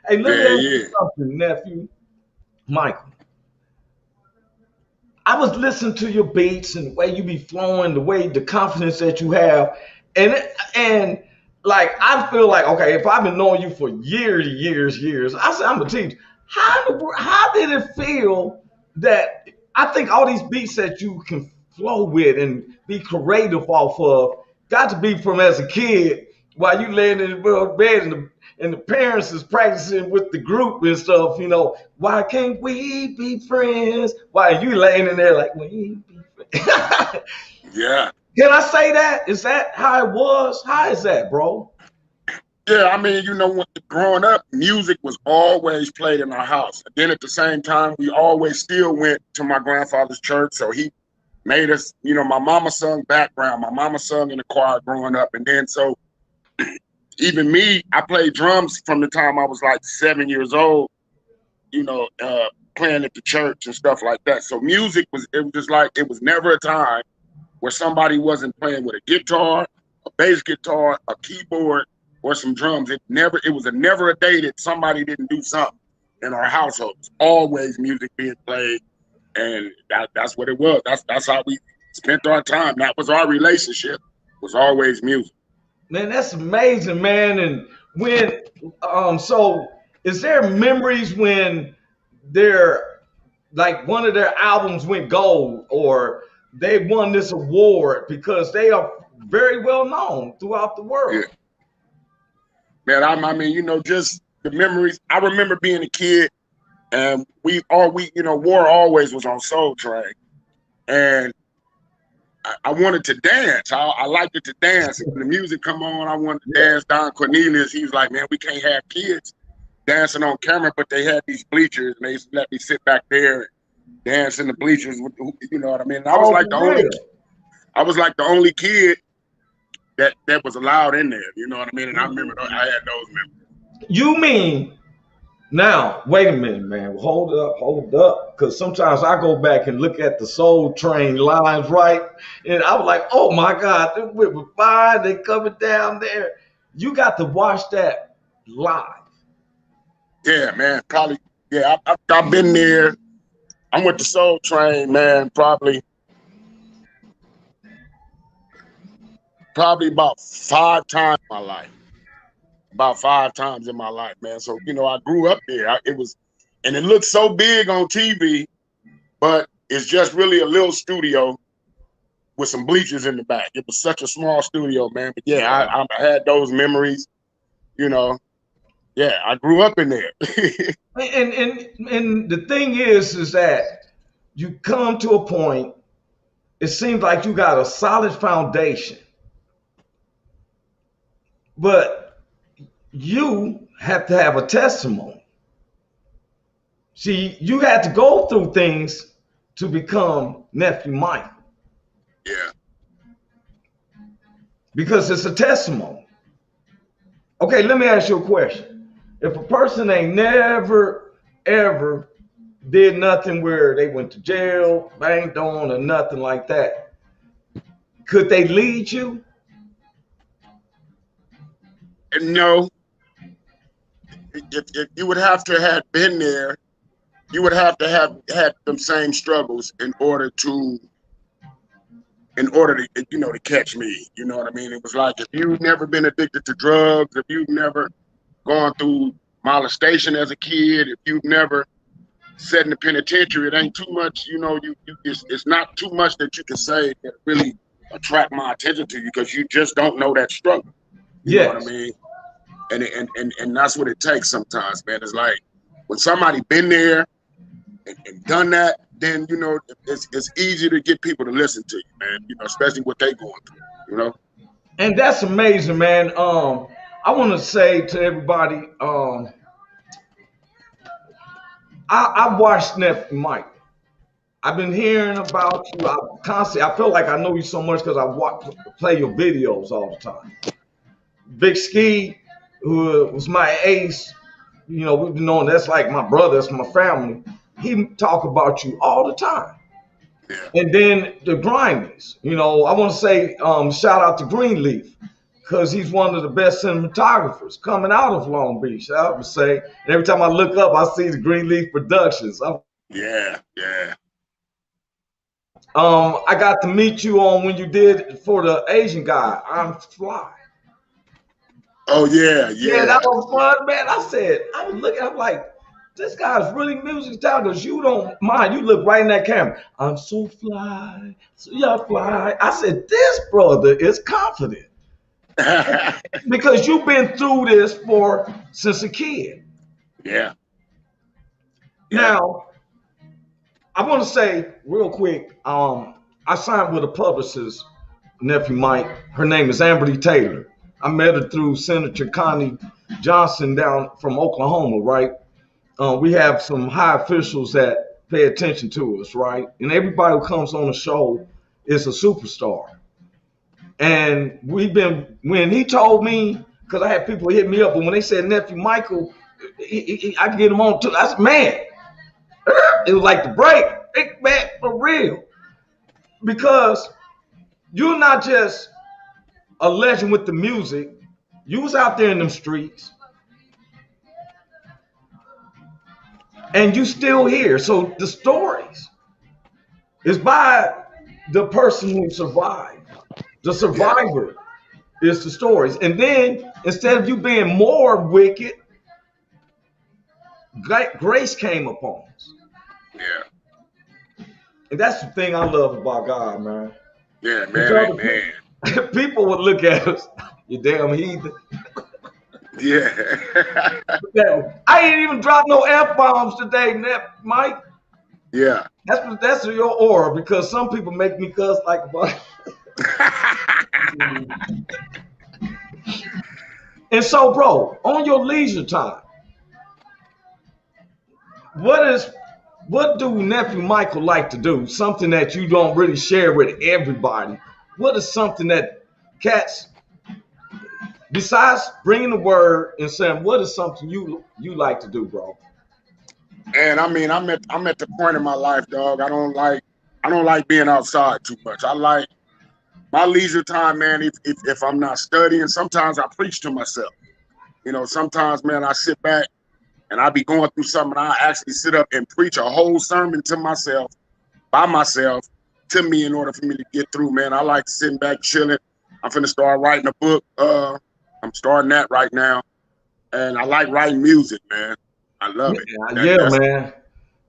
Hey, let me Man, ask yeah. you something, nephew Michael. I was listening to your beats and the way you be flowing, the way the confidence that you have, and like I feel like okay, if I've been knowing you for years, I said I'm a teacher. How did it feel that I think all these beats that you can flow with and be creative off of got to be from as a kid while you laying in the bed and the parents is practicing with the group and stuff, you know, why can't we be friends? Why you laying in there like we be friends? Yeah. Can I say that? Is that how it was? How is that, bro? Yeah, I mean, you know, when growing up, music was always played in our house. And then at the same time, we always still went to my grandfather's church. So he made us, you know, my mama sung background. My mama sung in the choir growing up. And then so even me, I played drums from the time I was like 7 years old, you know, playing at the church and stuff like that. So music it was just like, it was never a time where somebody wasn't playing with a guitar, a bass guitar, a keyboard, or some drums. It was never a day that somebody didn't do something in our household. It's always music being played, and that's what it was. That's how we spent our time. That was our relationship. Was always music. Man, that's amazing, man. And when so is there memories when they're like one of their albums went gold or they won this award because they are very well known throughout the Yeah, world? man. I mean, you know, just the memories. I remember being a kid, and you know, War always was on Soul Train, and I wanted to dance. I liked it to dance. When the music come on, I wanted to dance. Don Cornelius, he was like, man, we can't have kids dancing on camera, but they had these bleachers, and they used to let me sit back there and dance in the bleachers. You know what I mean? And Oh, for real? I was like the only kid that was allowed in there. You know what I mean? And I remember I had those memories. You mean now, wait a minute, man. Hold up. Because sometimes I go back and look at the Soul Train lines, right? And I was like, oh my God, they were fine. They coming down there. You got to watch that live. Yeah, man. Probably. Yeah, I've been there. I'm with the Soul Train, man. Probably about 5 times in my life. About 5 times in my life, man. So, you know, I grew up there. And it looks so big on TV, but it's just really a little studio with some bleachers in the back. It was such a small studio, man. But yeah, I had those memories, you know. Yeah, I grew up in there. And the thing is that you come to a point, it seems like you got a solid foundation, but you have to have a testimony. See, you had to go through things to become Nephew Mike Yeah. because it's a testimony. Okay, let me ask you a question. If a person ain't never, ever did nothing where they went to jail, banged on, or nothing like that, could they lead you? And no, if you would have to have been there, you would have to have had them same struggles in order to you know, to catch me. You know what I mean? It was like if you've never been addicted to drugs, if you've never gone through molestation as a kid, if you've never sat in the penitentiary, it ain't too much, you know, it's not too much that you can say that really attract my attention to you because you just don't know that struggle. You know what I mean? And that's what it takes sometimes, man. It's like when somebody been there and done that, then you know it's easy to get people to listen to you, man. You know, especially what they going through. You know. And that's amazing, man. I want to say to everybody, I watched Nephew Mike. I've been hearing about you. I feel like I know you so much because play your videos all the time. Big Ski, who was my ace, you know, we've known that's like my brother, that's my family. He talk about you all the time. Yeah. And then the Grimies, you know, I want to say shout out to Greenleaf because he's one of the best cinematographers coming out of Long Beach. I would say, and every time I look up, I see the Greenleaf Productions. Yeah. I got to meet you on when you did for the Asian guy. I'm Fly. Oh yeah. Yeah, that was fun, man. I was looking, I'm like, this guy's really music talented because you don't mind. You look right in that camera. I'm so fly, so you're fly. I said, this brother is confident because you've been through this since a kid. Yeah. Now, I want to say real quick, I signed with a publicist, Nephew Mike. Her name is Amberly Taylor. I met her through Senator Connie Johnson down from Oklahoma, right? We have some high officials that pay attention to us, right? And everybody who comes on the show is a superstar. And when he told me, because I had people hit me up, but when they said Nephew Michael, I could get him on too. I said, man, it was like the break. Big man, for real. Because you're not just a legend with the music. You was out there in them streets. And you still here. So the stories is by the person who survived. The survivor is the stories. And then instead of you being more wicked, grace came upon us. Yeah. And that's the thing I love about God, man. Yeah, man. People would look at us, you damn heathen. Yeah. I ain't even dropped no F-bombs today, Mike. Yeah. That's your aura because some people make me cuss like a bunch. And so, bro, on your leisure time, what do Nephew Michael like to do? Something that you don't really share with everybody. What is something that cats, besides bringing the word and saying, what is something you like to do, bro? And I mean, I'm at the point in my life, dog. I don't like being outside too much. I like my leisure time, man. If I'm not studying, sometimes I preach to myself. You know, sometimes, man, I sit back and I be going through something. And I actually sit up and preach a whole sermon to myself, by myself, to me in order for me to get through, man. I like sitting back, chilling. I'm finna start writing a book. I'm starting that right now. And I like writing music, man. I love it. Man.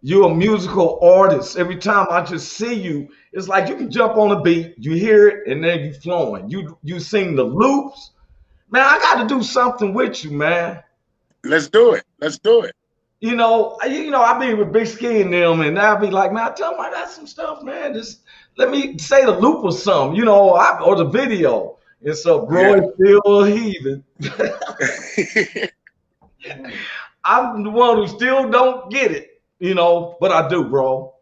You're a musical artist. Every time I just see you, it's like you can jump on a beat, you hear it, and then you flowing. You sing the loops. Man, I got to do something with you, man. Let's do it. You know, I be with Big Ski and them, and I'll be like, man, I tell them I got some stuff, man. Just let me say the loop or something, you know, or the video. And so, bro, it's still a heathen. I'm the one who still don't get it, you know, but I do, bro.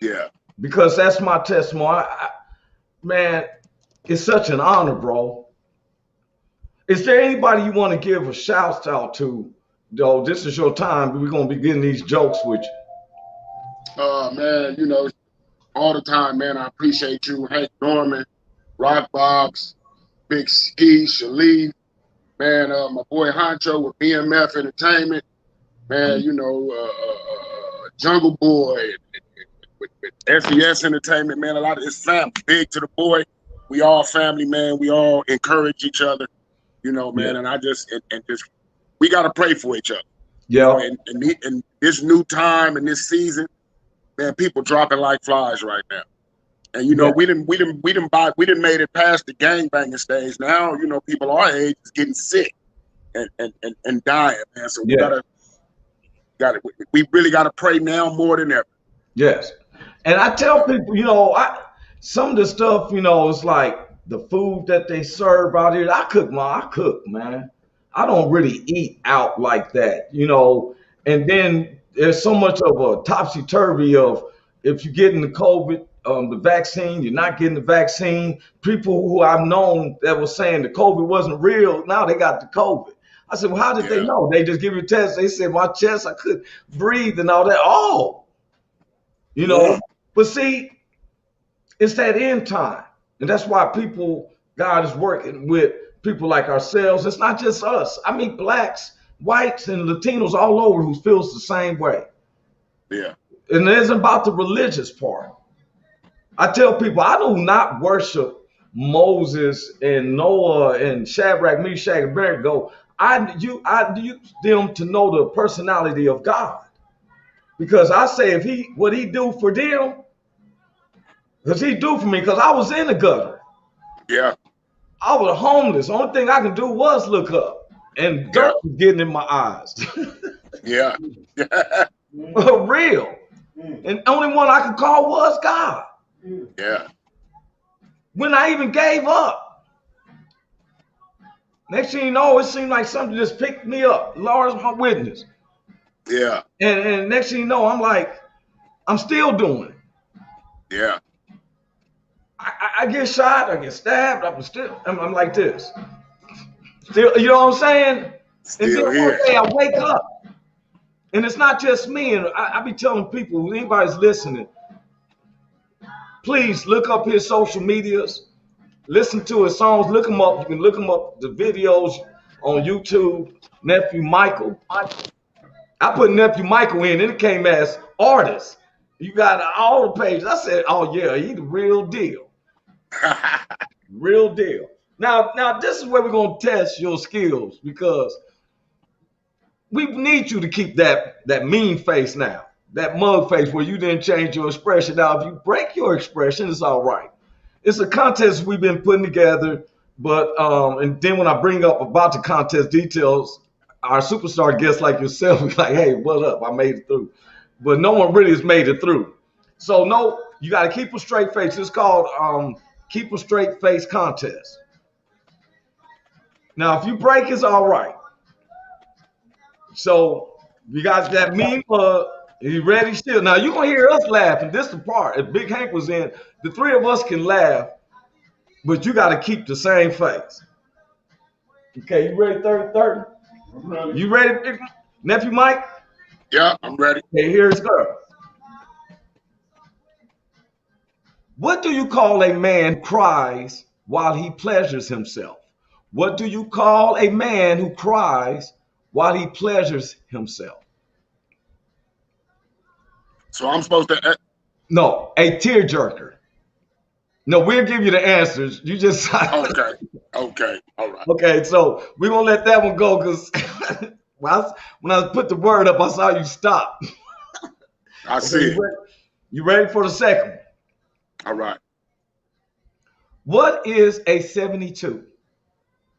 Yeah. Because that's my testimony. Man, it's such an honor, bro. Is there anybody you want to give a shout out to? Though this is your time, we're gonna be getting these jokes with you. Man, you know, all the time, man. I appreciate you, Hank Norman, Rock Box, Big Ski, Shalif, man. My boy Honcho with BMF Entertainment, man. You know, Jungle Boy with SES Entertainment, man. A lot of this family, Big to the Boy. We all family, man. We all encourage each other, you know, man. And I just we got to pray for each other. Yeah. You know, and this new time and this season, man, people dropping like flies right now. And you know, we didn't made it past the gangbanging stage. Now, you know, people our age is getting sick and dying, man. So we really gotta pray now more than ever. Yes. And I tell people, you know, some of the stuff, you know, it's like the food that they serve out here. I cook, man. I don't really eat out like that, you know. And then there's so much of a topsy-turvy of if you're getting the COVID, the vaccine, you're not getting the vaccine. People who I've known that was saying the COVID wasn't real, now they got the COVID. I said, well, how did they Yeah. know? They just give you a test. They said my chest, I couldn't breathe and all that. Oh, you know. But see, it's that end time. And that's why God is working with people like ourselves. It's not just us. I mean, blacks, whites, and Latinos all over who feels the same way. Yeah. And it isn't about the religious part. I tell people, I do not worship Moses and Noah and Shadrach, Meshach, and Abednego. I use them to know the personality of God. Because I say, what he do for them, does he do for me? Because I was in the gutter. Yeah. I was homeless. Only thing I could do was look up. And dirt was getting in my eyes. Yeah. For real. And the only one I could call was God. Yeah. When I even gave up. Next thing you know, it seemed like something just picked me up. Lord is my witness. Yeah. And next thing you know, I'm like, I'm still doing it. Yeah. I get shot, I get stabbed, I'm like this. Still, you know what I'm saying? Still and then one day I wake up. And it's not just me. And I be telling people, if anybody's listening, please look up his social medias, listen to his songs, look him up. You can look him up, the videos on YouTube, Nephew Michael. I put Nephew Michael in, and it came as artist. You got all the pages. I said, oh yeah, he the real deal. Real deal. Now this is where we're gonna test your skills, because we need you to keep that mean face now, that mug face where you didn't change your expression. Now, if you break your expression, it's all right. It's a contest we've been putting together, but and then when I bring up about the contest details, our superstar guests like yourself is like, hey, what up? I made it through. But no one really has made it through. So no, you got to keep a straight face. It's called Keep a Straight Face Contest. Now, if you break, it's all right. So you got that mean mug. You ready still? Now you're gonna hear us laughing. This is the part. If Big Hank was in, the three of us can laugh, but you gotta keep the same face. Okay, you ready? 30? You ready, Nephew Mike? Yeah, I'm ready. Okay, here's her. What do you call a man who cries while he pleasures himself? What do you call a man who cries while he pleasures himself? So I'm supposed to. No, a tearjerker. No, we'll give you the answers. You just Okay. Okay. All right. Okay, so we're gonna let that one go because when I put the word up, I saw you stop. I see it. You ready for the second one? All right. What is a 72?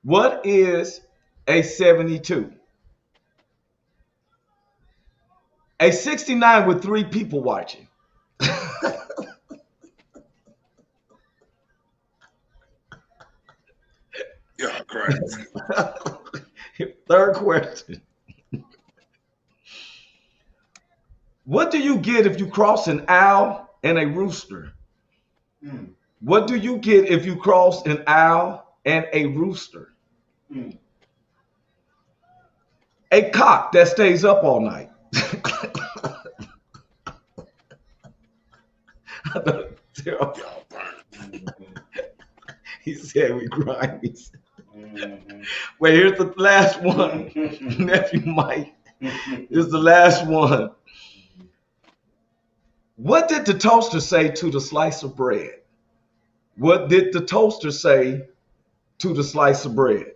What is a 72? A 69 with 3 people watching. Yeah, crazy. Third question. What do you get if you cross an owl and a rooster? What do you get if you cross an owl and a rooster? A cock that stays up all night. He said we grind. Wait, here's the last one. Nephew Mike. This is the last one. What did the toaster say to the slice of bread? What did the toaster say to the slice of bread?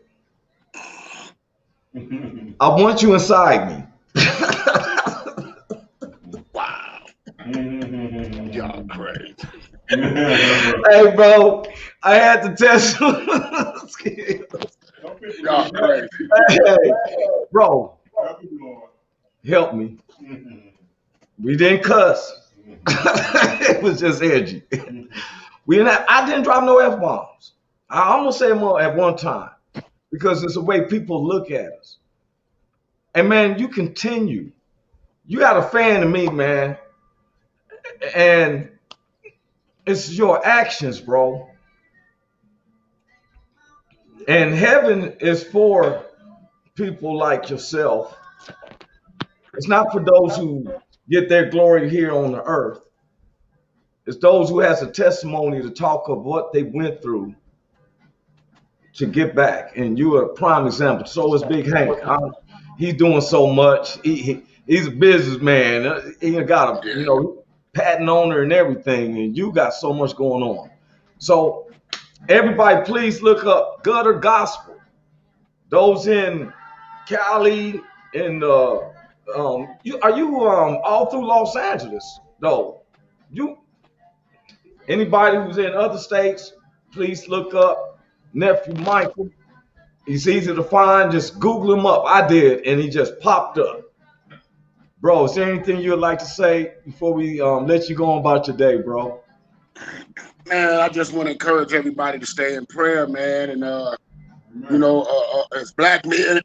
I want you inside me. Wow. Y'all crazy. Hey, bro, I had to test you. Y'all crazy. Hey, bro, help me. We didn't cuss. It was just edgy. I didn't drop no F-bombs. I almost said them all at one time because it's the way people look at us. And man, you continue. You got a fan of me, man. And it's your actions, bro. And heaven is for people like yourself. It's not for those who get their glory here on the earth. It's those who has a testimony to talk of what they went through to get back. And you are a prime example. So is Big Hank. He's doing so much. He's a businessman. He got a patent owner and everything. And you got so much going on. So everybody, please look up Gutter Gospel. Those in Cali and are you all through Los Angeles though? Anybody who's in other states, please look up Nephew Michael. He's easy to find. Just Google him up. I did, and he just popped up. Bro, is there anything you'd like to say before we let you go on about your day, bro? Man, I just want to encourage everybody to stay in prayer, man. And, as black men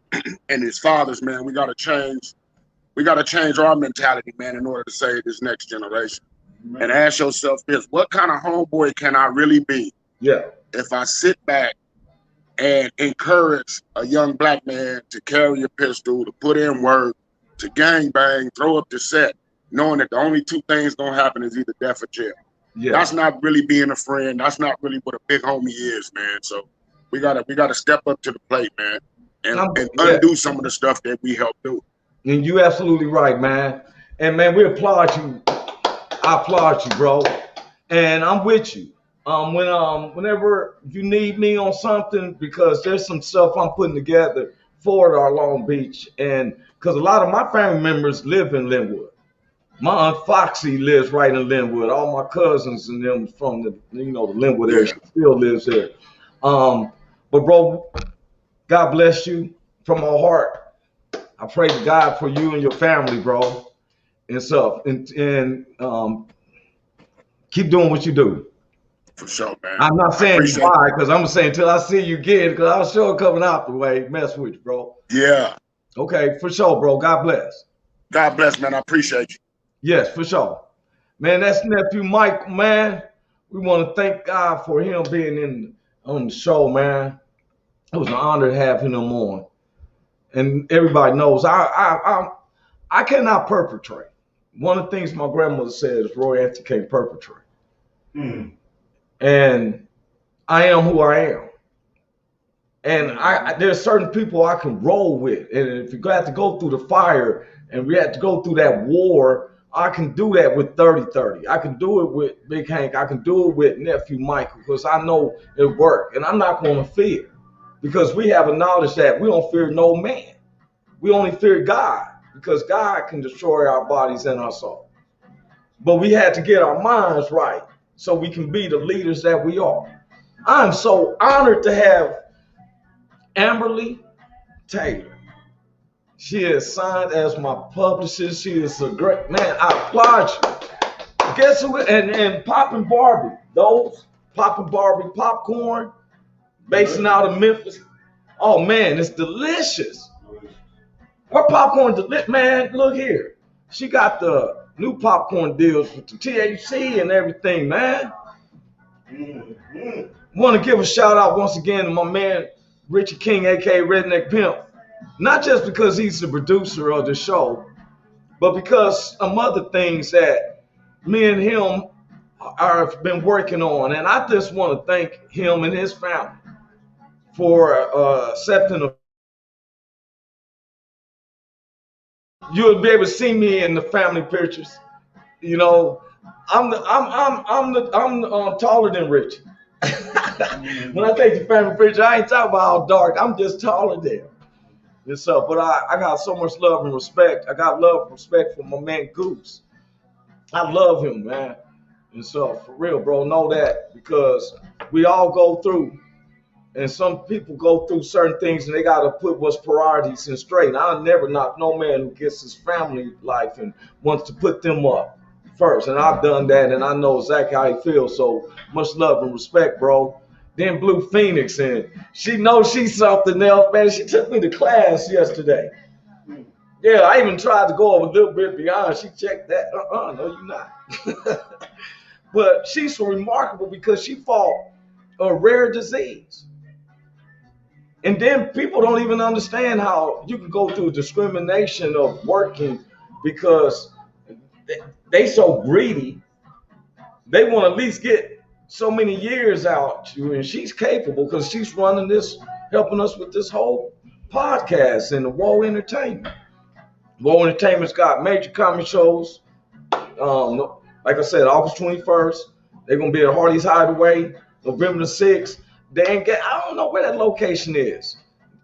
and as fathers, man, we got to change. We got to change our mentality, man, in order to save this next generation. And ask yourself this: what kind of homeboy can I really be? Yeah. If I sit back and encourage a young black man to carry a pistol, to put in work, to gang bang, throw up the set, knowing that the only two things gonna happen is either death or jail. Yeah. That's not really being a friend. That's not really what a big homie is, man. So we gotta step up to the plate, man, and undo some of the stuff that we helped do. And you absolutely right, man. And man, we applaud you. I applaud you, bro. And I'm with you. Whenever you need me on something, because there's some stuff I'm putting together for our Long Beach, and because a lot of my family members live in Linwood. My Aunt Foxy lives right in Linwood. All my cousins and them from the Linwood area. She still lives there. But bro, God bless you from my heart. I pray to God for you and your family, bro, and stuff. And keep doing what you do. For sure, man. I'm not saying bye, because I'm saying until I see you again, because I'll sure coming out the way, mess with you, bro. Yeah. Okay, for sure, bro. God bless. God bless, man. I appreciate you. Yes, for sure. Man, that's Nephew Mike, man. We want to thank God for him being on the show, man. It was an honor to have him on. And everybody knows I cannot perpetrate. One of the things my grandmother said is Roy Anthony can't perpetrate. And I am who I am. And there's certain people I can roll with. And if you have to go through the fire and we have to go through that war, I can do that with 30-30. I can do it with Big Hank. I can do it with Nephew Michael, because I know it worked. And I'm not going to fear, because we have a knowledge that we don't fear no man. We only fear God, because God can destroy our bodies and our soul. But we had to get our minds right so we can be the leaders that we are. I'm so honored to have Amberly Taylor. She is signed as my publicist. She is a great man. I applaud you. Guess who? And Poppin' Barbie. Those Poppin' Barbie popcorn, based out of Memphis. Oh man, it's delicious. Her popcorn, man. Look here. She got the new popcorn deals with the THC and everything, man. Want to give a shout out once again to my man Richie King, aka Redneck Pimp. Not just because he's the producer of the show, but because some other things that me and him have been working on. And I just want to thank him and his family for accepting a. You'll be able to see me in the family pictures. You know, I'm taller than Richie. When I take the family picture, I ain't talking about how dark. I'm just taller than him. And so, but I got so much love and respect. I got love and respect for my man Goose. I love him, man. And so, for real, bro, know that, because we all go through, and some people go through certain things, and they got to put what's priorities in straight. And I'll never knock no man who gets his family life and wants to put them up first. And I've done that, and I know exactly how he feels. So much love and respect, bro. Then Blue Phoenix, and she knows she's something else, man. She took me to class yesterday. Yeah, I even tried to go a little bit beyond. She checked that. No, you're not. But she's so remarkable because she fought a rare disease. And then people don't even understand how you can go through discrimination of working because they so greedy. They want to at least get so many years out you, and she's capable because she's running this, helping us with this whole podcast and the Woe Entertainment. Woe Entertainment's got major comedy shows. Like I said, August 21st, they're gonna be at Hardy's Hideaway. November the 6th. I don't know where that location is.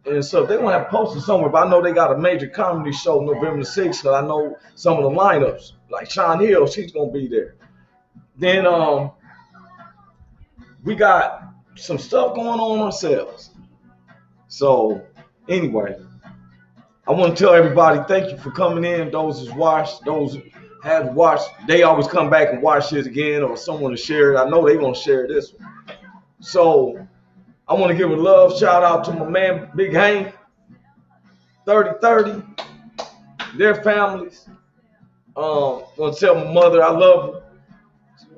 And so they don't have posted somewhere, but I know they got a major comedy show November the 6th, because I know some of the lineups. Like Sean Hill, she's gonna be there. Then we got some stuff going on ourselves. So anyway, I want to tell everybody thank you for coming in. Those who's watched, those who have watched, they always come back and watch it again, or someone to share it. I know they're gonna share this one. So I want to give a love shout out to my man Big Hank, 3030, their families. I want to tell my mother I love her.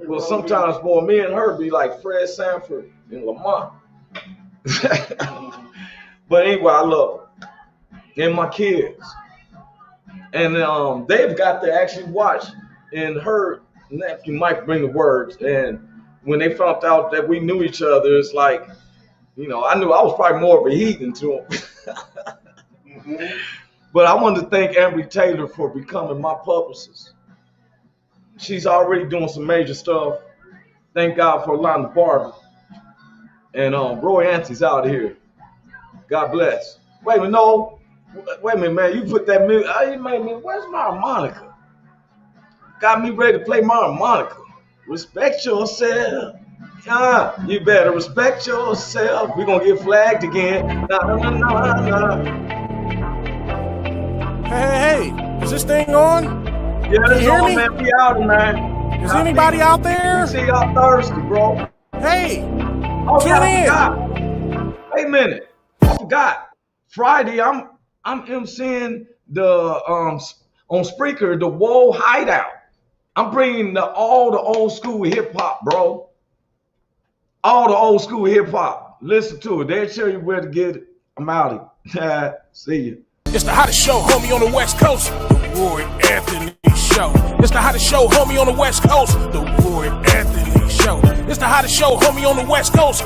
Well, sometimes, boy, me and her be like Fred Sanford and Lamont. But anyway, I love her. And my kids. And they've got to actually watch and heard Nephew Mike bring the words. And when they found out that we knew each other, it's like, you know, I knew I was probably more of a heathen to him. But I wanted to thank Ambry Taylor for becoming my publicist. She's already doing some major stuff. Thank God for Alana Barber. And Roy Auntie's out here. God bless. Wait a minute, no. Wait a minute, man. You put that music. Where's my harmonica? Got me ready to play my harmonica. Respect yourself. You better respect yourself. We're going to get flagged again. Hey, is this thing on? Yeah, Can you hear me? man. We out, man. Is anybody out there? See y'all Thursday, bro. Hey, Tune in. Wait a minute. I forgot. Friday, I'm emceeing the on Spreaker, the Woe Hideout. I'm bringing all the old school hip hop, bro. All the old school hip hop. Listen to it. They'll show you where to get it. I'm out here. See you. It's the hottest show, homie, on the West Coast. The Roy Anthony Show. It's the hottest show, homie, on the West Coast. The Roy Anthony Show. It's the hottest show, homie, on the West Coast.